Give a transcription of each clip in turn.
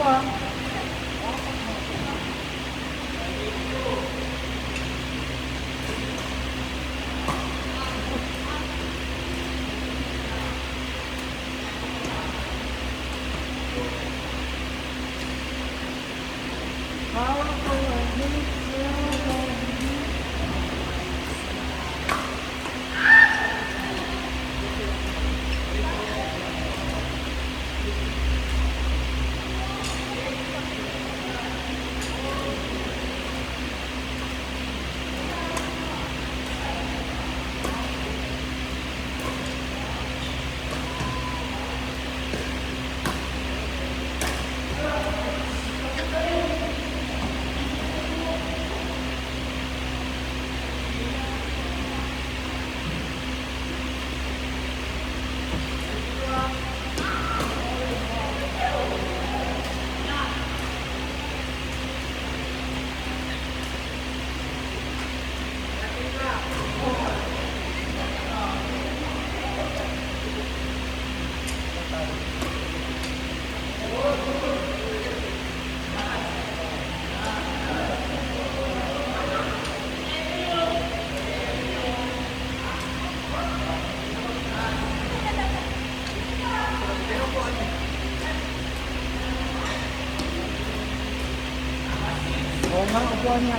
ah. Oo nga, upuan niya.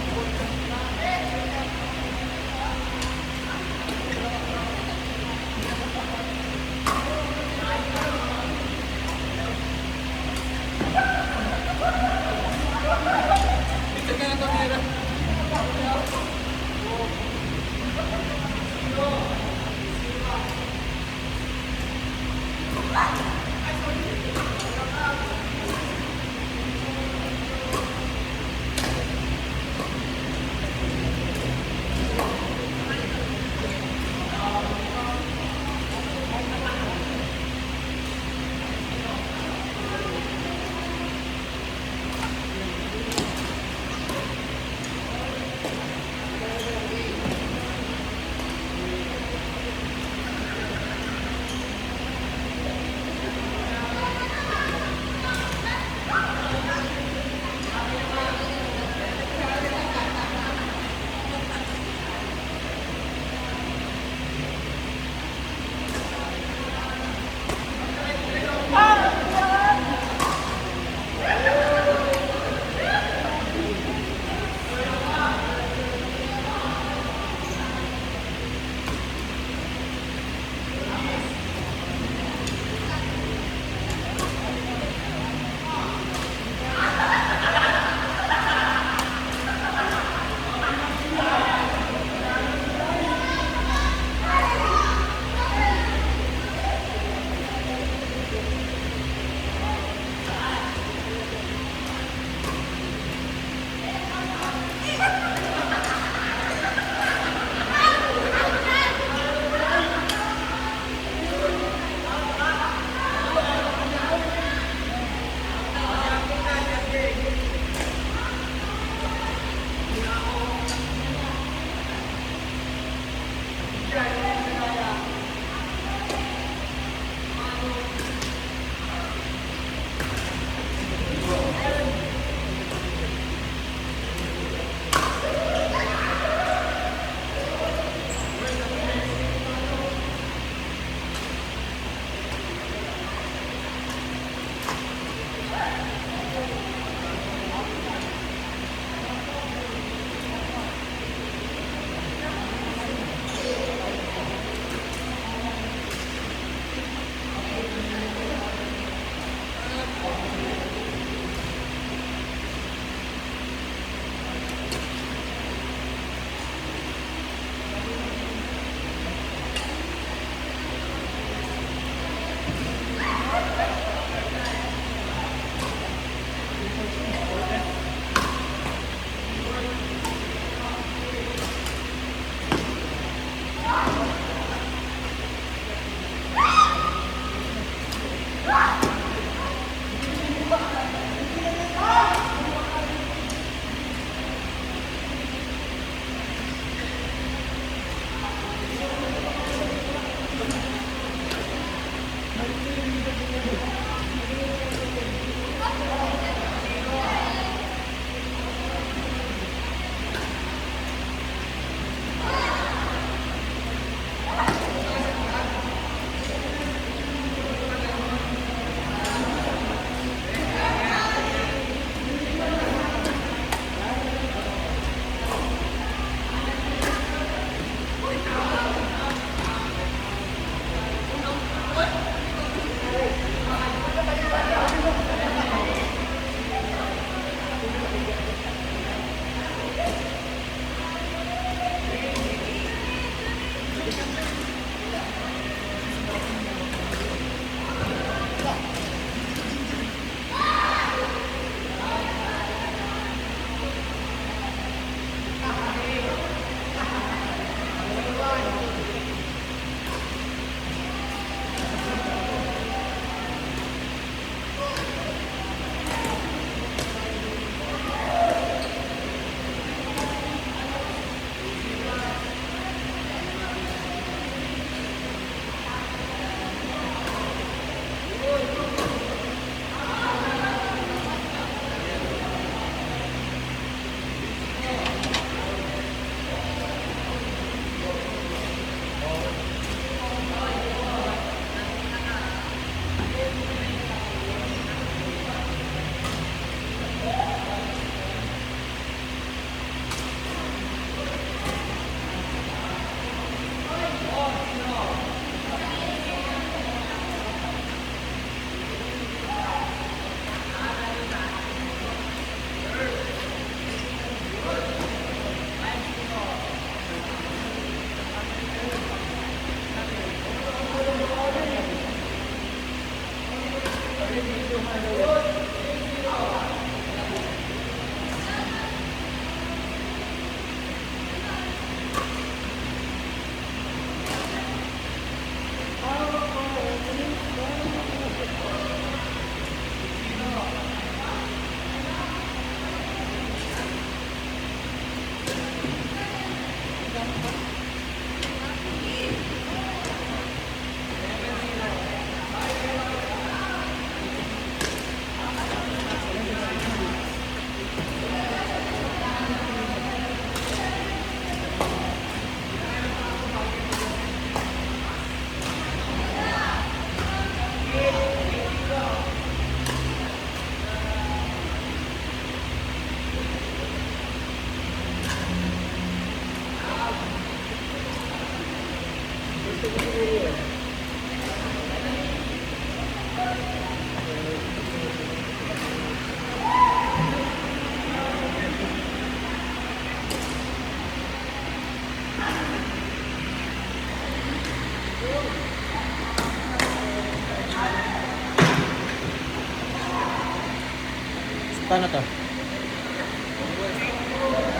Paano to?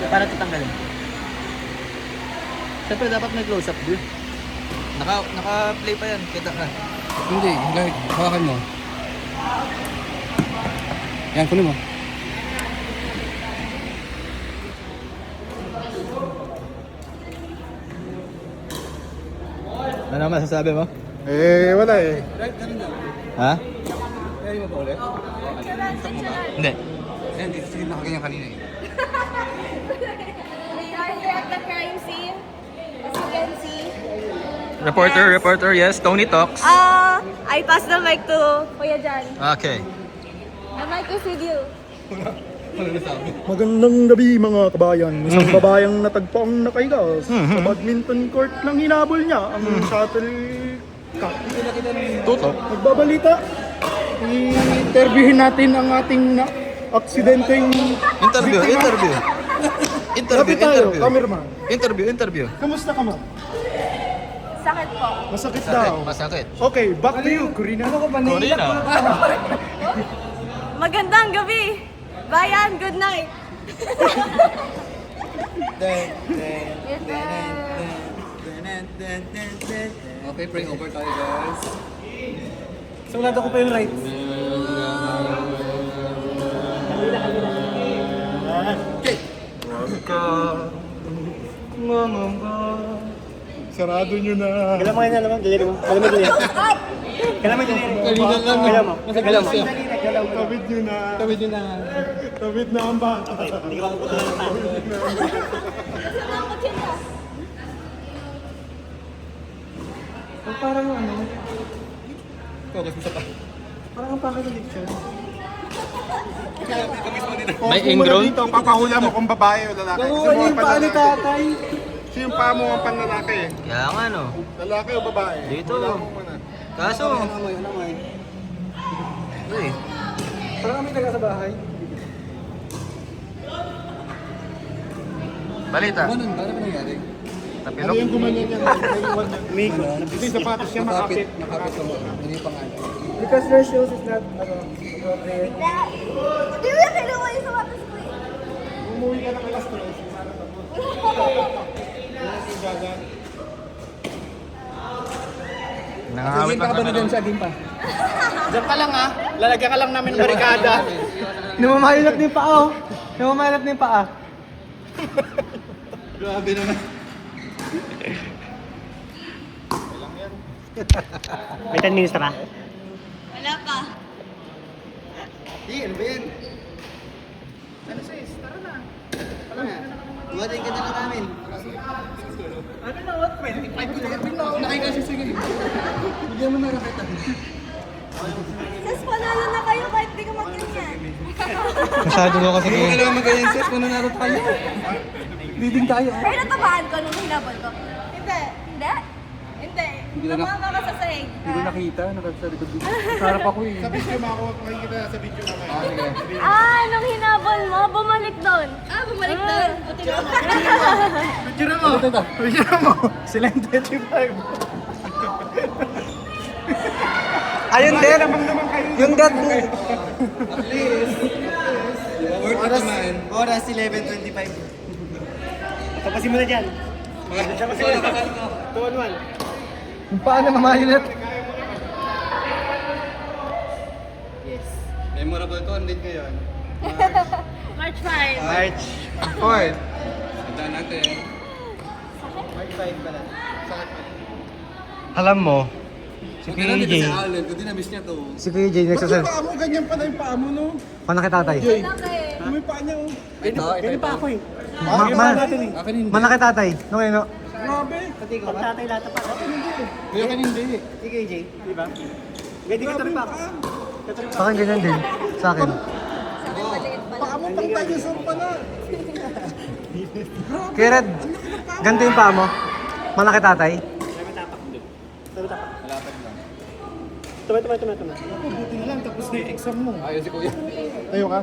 Para tatanggalin. Siyempre dapat may close-up view. Naka-play pa yan. Kita ka. Hindi, like, hawakan mo. Yan, kunin mo. Ano masasabi mo? Wala eh. Ha? Kaya mo ba ulit? Hindi. Ayan, dito sige nakaganyan kanina eh. We are here at the crime scene. As you can see. Reporter, yes. Tony talks. I pass the mic to Kuya Jan. Okay. The mic is with you. Magandang gabi mga kabayan. Isang babayang natagpo ang nakahiga sa badminton court nang hinabol niya ang shuttlecock. Tutok. Magbabalita. I-interviewin natin ang ating aksidenteng Interview. Lapit tayo, cameraman. Interview. Kamusta ka mo? Sakit po. Masakit daw. Masakit. Okay, back to you, Corina. Corina. Magandang gabi. Bayan, good night. Okay, pray over tayo guys. Sulado ko pa yung right. Okay. Sarado nyo na. Kailan mo yan naman? Daliri mo. Kailan mo daliri? Kailan mo daliri? Kailan mo? Kailan mo? Tawid nyo na. Tawid na ang bata. Hindi ka maputo na naman. Parang ano? Focus mo sa pa. Parang ang pakit ng lechon. May Kung mula ingrown? dito, papahula mo kung babae o lalaki. Nakuha niyo yung paa ni tatay. Siya yung paa mo ang panlalaki. Kaya nga no. Lalaki o babae? Dito. Wala mo muna. Kaso, Ano mo yun? Ano mo yun? eh. Parang kami taga sa bahay. Balita. Ano ba nangyari? Ano yung gumanyan yan? Naiwan yan. Migo. Kasi sapatos siya makapit. Nakapit sa mo. Hindi yung pangalan. Because their shoes is not, appropriate. Hindi mo yung kinuha yung sapatos ko eh. Umuwi ka ng alas 3. Sana tapos. Si Gaga. Nangangawit Tingin ka ba na dyan sa Gimpa? Diyan ka lang ha. Lalagyan ka lang namin ng barikada. Namamahilap na yung paa, oh. Namamahilap na yung paa. Grabe naman. May 10 minutes na ba? Wala pa. Ano ba yan? Ano sis? Tara na. Tara na. Buhatin ka na lang namin. Ano na, what? 25 ko na. Nakikasisingin. Bigyan mo na raketa. Sis, panalo na kayo kahit di ka magganyan. Masyado ko kasi Hindi mo alam magayon sis kung nanalo tayo. Leading tayo. Pero natabaan ko nung hinabol ko. Hindi. Hindi? Hindi. Hindi na- Tumama ka sa sahig. Hindi ko nakita. Nakasa likod dito. Sarap ako eh. Sa video makikita sa video naman. Sige. Nung hinabol mo, bumalik doon. Bumalik doon. Buti naman. Picture mo. Picture mo. Sila yung 25. Ayun din. Yung dad. Worth it naman. Oras 11:25. Tapasin mo na dyan. Tapasin mo na. 2-1-1. Yung paa na mamahilap. Memorable to. Andin ngayon. March 5. March 4. Tanda natin. Alam mo, si Okay Kuya lang dito Jay, sa Allen. Kundi na-miss niya to. si Kuya Jay Ba't yung nagsasal. paa mo? Ganyan pala yung paa mo, no? Panakitatay. Laki. May paa niya, oh. Ito. pa ako eh. Akin hindi. Manakitay. No, no. Grabe. Pagtatay lahat pa. Kuya akin hindi. Si Kuya Jay, di ba? Pwede ka pa ako. Sa akin ganyan din. Sa akin. Sa akin maliit pala. Paa mo pang dinosaur pala. Kaya Red, ganito yung paa mo. Manakitatay. Tuma. Ako, buti na lang. Tapos na yung exam mo. Ayaw si Kuya. Tayo ka?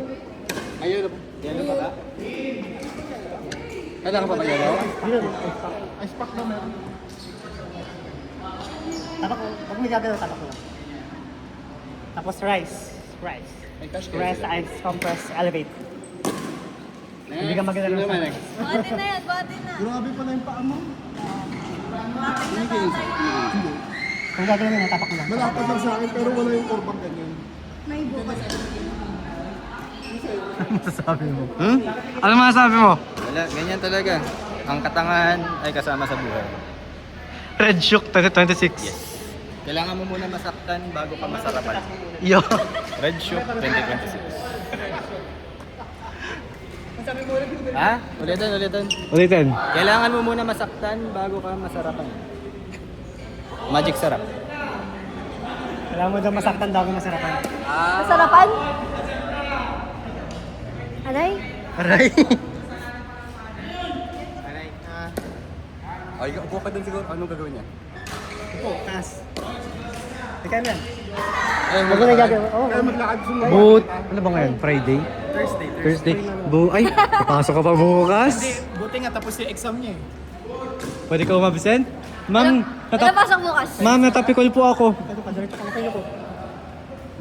Ayaw. Yan pa ka? Kailangan pa ba yan? Ice pack na meron. Tapak ko. Huwag mo gagawin tapak ko. Tapos rice. May cash kayo Rice, sila. ice, compress, elevate. Hindi ka maganda ng Sino naman, sa- Bati na yan, bati na. Grabe pala yung paa mo. Kung gagawin mo, tapak ko lang. Malapad lang sa akin pero wala yung korbang ganyan. May bukas. Masasabi mo. Ano masasabi mo? Wala, ganyan talaga. Ang katangahan ay kasama sa buhay. Red Shook 2026. Kailangan mo muna masaktan bago ka masarapan. Yo. Red Shook 2026. Ha? Ulitin. Ulitin. Kailangan mo muna masaktan bago ka masarapan. Magic sarap. Alam mo daw masaktan daw masarapan. Masarapan? Aray? Aray. Ay, upo ka dun siguro. Anong gagawin niya? Opo, taas. Teka na. Ay, Huwag mo na gagawin. Oo. Kaya maglakad sumulong. Boot. Ano ba ngayon? Friday? Thursday. Ay, papasok ka pa bukas. Buti nga tapos yung exam niya eh. Pwede ka umabsent? Ma'am, Wala pasok bukas. ma'am, natapikol po ako. Ito pa, diretso ka na kayo ko.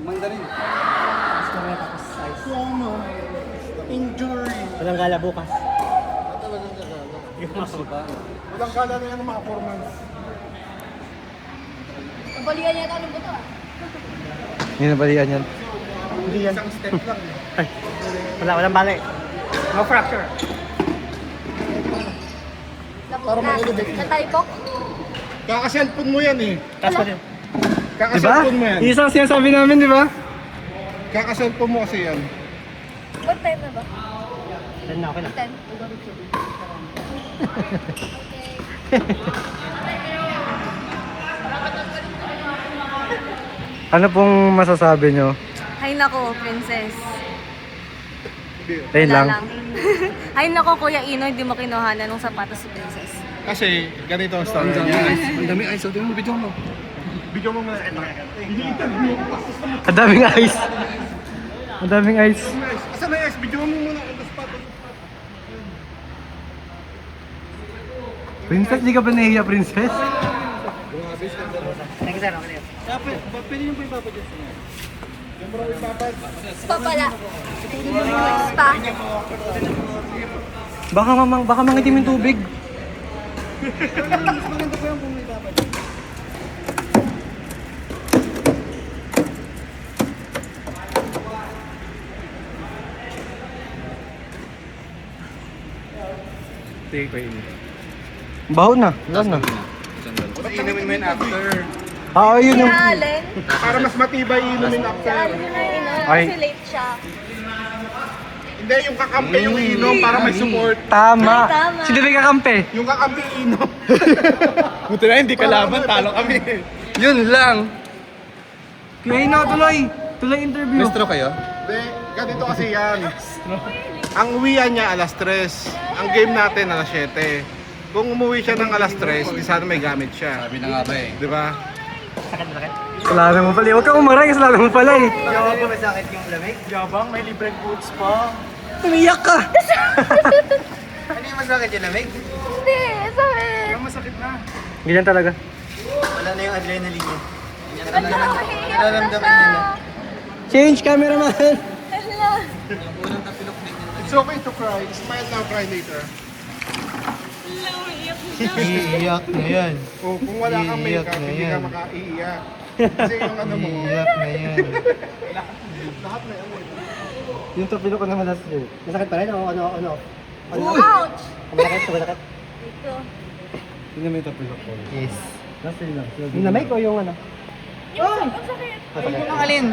Mandarin. Gusto mo na tapos ice. Ano? Injury. Walang gala bukas. Talagang gagala. Yung mga Walang kala na yan ng mga 4 months. Ang balikan niya ito, anong buto ah? Hindi na balian yan. Hindi yan. Isang step lang eh. Ay, walang bali. No fracture. Para ma-elevate. Nataypok? Kaka-cellphone mo yan eh. Taas pa din. Diba? Kaka-cellphone mo yan. Isang sinasabi namin, di ba? Kaka-cellphone mo kasi yan. What time na ba? Then na, okay na. 10. Ano pong masasabi nyo? Hay nako, princess. Ayun lang. Hay nako, Kuya Ino, hindi mo kinuha na nung sapatos si princess. Kasi ganito ang story Ang niya. dami ice. Sabi mo, video mo. Video mo muna. Ini-interview ko. Ang daming ice. Ang daming ice. Asan na yes? Video mo muna. On the spot. Princess, di ka ba nahiya, princess? Thank you, sir. Okay. Pwede yung po ipapadjust niya. Yung bro, Spa pala. Spa. Baka mangitim yung tubig. mas maganda po yung kung ipapadjust. Baho na. Wala na. Inumin mo yun after. Yun yung... Allen. Para mas matibay inumin Si after. Allen yun na yun. Ay. Kasi late siya. Hindi, yung kakampi yung inom para may support. Tama. Ay, tama. Sino ba kakampi? Yung kakampi inom. Buti na hindi kalaban, talo kami. Yun lang. Kaya na, tuloy. Tuloy interview. Mistro kayo? Hindi, ganito kasi yan. Ang uwian niya alas 3. Ang game natin alas 7. Kung umuwi siya ng alas 3, di sana may gamit siya. Sabi na nga ba eh. Di ba? Wala na mo pala. Huwag kang umaray. Wala na mo pala eh. Yawa ba masakit yung lamig? Yabang, may libreng goods pa. Tumiyak ka. Ano yung masakit yung lamig? Hindi, sakit. Ang masakit na. Ganyan talaga. Wala na yung adrenaline niya. Nararamdaman Nararamdaman niya na. Change cameraman. Hala. It's okay to cry. Smile now, cry later. Iiyak na yan. O, kung wala kang Iiyak makeup, na hindi ka yan. makaiiyak. Kasi yung ano mo, Iiyak na yan. lahat may ano. Yung tapilo ko naman last year. Masakit pa rin? Ano? Ouch! Masakit? Dito. Yun naman yung tapilo ko. Yes. Last year lang. Yung na-make o yung ano? Yung sakit. Ang alin?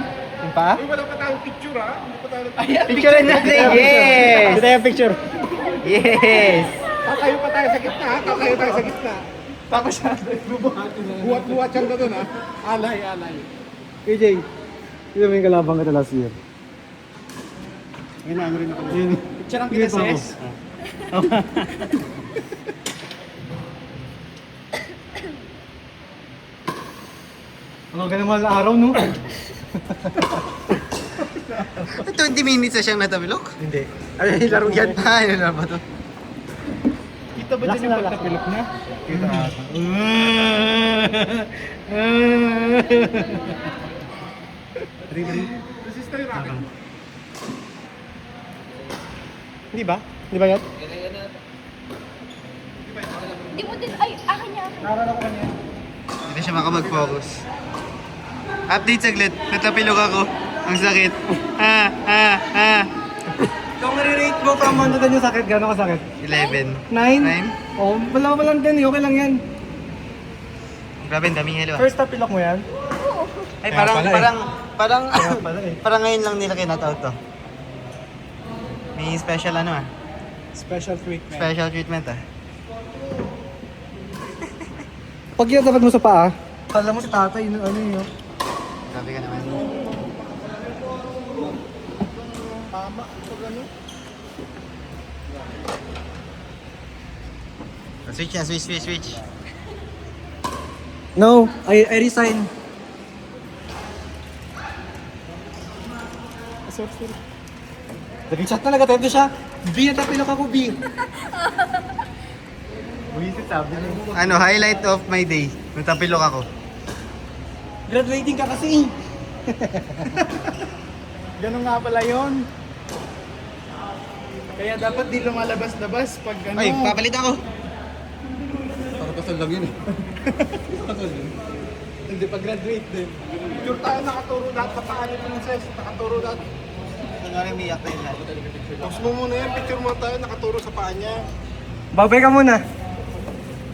Yung pa? Uy, wala pa tayong picture ha. Hindi pa tayo Picture natin! Yes! Ito yung picture. Yes! Tatayo pa tayo sa gitna ha. Tatayo tayo sa gitna. Tapos siya, buhat-buhat siya doon ha. Alay. KJ, yun naman yung kalabang ka last year. Ngayon ano rin ako. Yun. Picture ang Yun pa ako. Ano ganun mga araw, no? 20 minutes na siyang natabilok? Hindi. Ay, laro yan. Ano na ba to? Kita ba dyan yung pagtapilok na? Kita ata. Resistor yung racket. Hindi ba? Hindi ba yan? Di mo din, ay, akin niya. Hindi na siya makapag-focus. Update saglit. Natapilok ako. Ang sakit. Kung nare-rate mo from 1 to 10 yung sakit, gano'n kasakit? 11. 9? Oh, wala ka lang 10 okay lang yan. Grabe, ang daming halo. First tapilok mo yan? Ay, Kaya pala eh. parang eh. parang ngayon lang nila kinataot to. May special ano ah. Special treatment. Special treatment ah. Pag yan dapat mo sa paa, kala mo si tatay, ano yun? Grabe ka naman. Tama. Pag ano? Switch na, switch. No, I resign. Nag-chat na nag-attempt siya. B, natapilok ako, B. Buisit sabi niya. Ano, highlight of my day. Natapilok ako. Graduating ka kasi. Ganun nga pala yun. Kaya dapat di lumalabas-labas pag ano. Ay, papalit ako. Kasal lang yun eh. Hindi pa graduate din. Picture tayo nakaturo lahat sa paa ni Princess. Nakaturo lahat. Ano yung miyak na yun lahat? Post mo muna yan. Picture mo tayo nakaturo sa paa niya. Babay ka muna.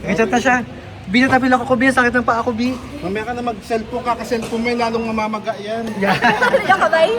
Nag-chat na siya. B, natapilok ako, B. Sakit ng paa ko, B. Mamaya ka na mag-cellphone ka kasi cellphone mo yan lalong mamamaga yan. Yung kabay.